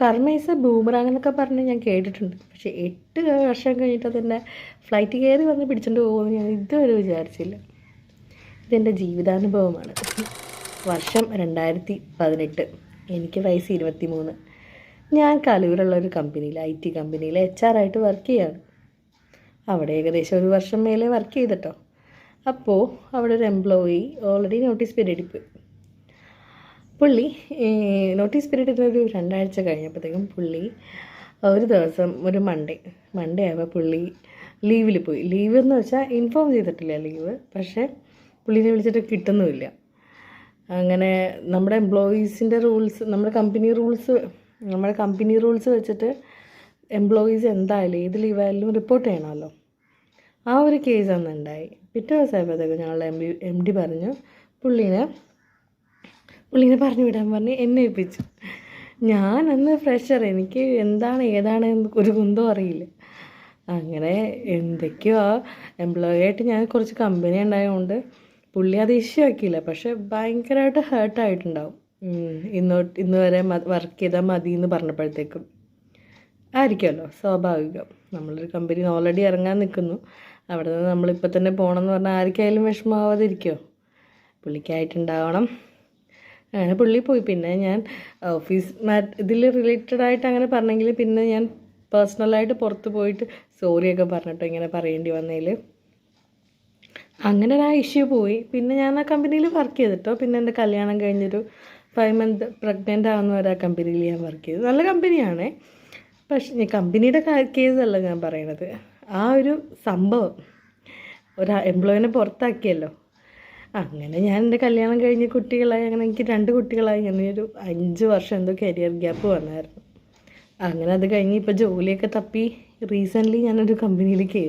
കർമ്മ is A boomerang എന്നൊക്കെ പറഞ്ഞ് ഞാൻ കേട്ടിട്ടുണ്ട്. പക്ഷേ 8 വർഷം കഴിഞ്ഞിട്ട് തന്നെ ഫ്ലൈറ്റ് കയറി വന്ന് പിടിച്ചുകൊണ്ട് പോകുമെന്ന് ഞാൻ ഇതുവരെ വിചാരിച്ചില്ല. ഇതെൻ്റെ ജീവിതാനുഭവമാണ്. വർഷം 2018. എനിക്ക് വയസ്സ് 23. ഞാൻ കലൂരുള്ള ഒരു കമ്പനിയിൽ IT കമ്പനിയിൽ HR ആയിട്ട് വർക്ക് ചെയ്യാണ്. അവിടെ ഏകദേശം 1 വർഷം മേലെ വർക്ക് ചെയ്തിട്ടോ. അപ്പോൾ അവിടെ ഒരു എംപ്ലോയി ഓൾറെഡി നോട്ടീസ് പീരീഡിൽ പോയി. പുള്ളി നോട്ടീസ് പീരീഡിൽ ഒരു 2 ആഴ്ച കഴിഞ്ഞപ്പോഴത്തേക്കും പുള്ളി ഒരു ദിവസം ഒരു മൺഡേ ആയപ്പോൾ പുള്ളി ലീവിൽ പോയി. ലീവ് എന്ന് വെച്ചാൽ ഇൻഫോം ചെയ്തിട്ടില്ല ലീവ്, പക്ഷേ പുള്ളീനെ വിളിച്ചിട്ട് കിട്ടുന്നുമില്ല. അങ്ങനെ നമ്മുടെ എംപ്ലോയീസിൻ്റെ റൂൾസ്, നമ്മുടെ കമ്പനി റൂൾസ് വെച്ചിട്ട് എംപ്ലോയീസ് എന്തായാലും ഏത് ലീവായാലും റിപ്പോർട്ട് ചെയ്യണമല്ലോ. ആ ഒരു കേസ് അന്ന് ഉണ്ടായി. പിറ്റേ ദിവസമായപ്പോഴത്തേക്കും ഞങ്ങളുടെ MD പറഞ്ഞു പുള്ളീനെ പറഞ്ഞു വിടാൻ പറഞ്ഞ് എന്നെ ഏൽപ്പിച്ചു. ഞാൻ അന്ന് ഫ്രഷർ, എനിക്ക് ഏതാണ് ഒരു കുന്തം അറിയില്ല. അങ്ങനെ എന്തൊക്കെയോ എംപ്ലോയി ആയിട്ട് ഞാൻ കുറച്ച് കമ്പനി ഉണ്ടായതുകൊണ്ട് പുള്ളി അത് ഇഷ്യൂ ആക്കിയില്ല. പക്ഷേ ഭയങ്കരമായിട്ട് ഹേർട്ടായിട്ടുണ്ടാവും. ഇന്ന് വരെ വർക്ക് ചെയ്താൽ മതി എന്ന് പറഞ്ഞപ്പോഴത്തേക്കും ആയിരിക്കുമല്ലോ സ്വാഭാവികം. നമ്മളൊരു കമ്പനി ഓൾറെഡി ഇറങ്ങാൻ നിൽക്കുന്നു, അവിടെ നിന്ന് നമ്മളിപ്പോൾ തന്നെ പോകണമെന്ന് പറഞ്ഞാൽ ആർക്കായാലും വിഷമമാവാതിരിക്കുമോ? പുള്ളിക്കായിട്ടുണ്ടാവണം. അങ്ങനെ പുള്ളി പോയി. പിന്നെ ഞാൻ ഓഫീസ് ഇതിൽ റിലേറ്റഡ് ആയിട്ട് അങ്ങനെ പറഞ്ഞെങ്കിൽ പിന്നെ ഞാൻ പേഴ്സണലായിട്ട് പുറത്ത് പോയിട്ട് സോറിയൊക്കെ പറഞ്ഞിട്ടോ ഇങ്ങനെ പറയേണ്ടി വന്നതിൽ അങ്ങനെ ആ ഇഷ്യൂ പോയി. പിന്നെ ഞാൻ ആ കമ്പനിയിൽ വർക്ക് ചെയ്തിട്ടോ. പിന്നെ എൻ്റെ കല്യാണം കഴിഞ്ഞൊരു 5 മന്ത് പ്രഗ്നൻ്റ് ആവുന്ന വരെ ആ കമ്പനിയിൽ ഞാൻ വർക്ക് ചെയ്തു. നല്ല കമ്പനിയാണ്, പക്ഷേ കമ്പനിയുടെ കേസല്ല ഞാൻ പറയണത്. ആ ഒരു സംഭവം ഒരു എംപ്ലോയിനെ പുറത്താക്കിയല്ലോ. അങ്ങനെ ഞാൻ എൻ്റെ കല്യാണം കഴിഞ്ഞ് കുട്ടികളായി, അങ്ങനെ എനിക്ക് 2 കുട്ടികളായി. അങ്ങനെ ഒരു 5 വർഷം എന്തോ കരിയർ ഗ്യാപ്പ് വന്നായിരുന്നു. അങ്ങനെ അത് കഴിഞ്ഞ് ഇപ്പോൾ ജോലിയൊക്കെ തപ്പി റീസെൻ്റ്ലി ഞാനൊരു കമ്പനിയിൽ കയറി.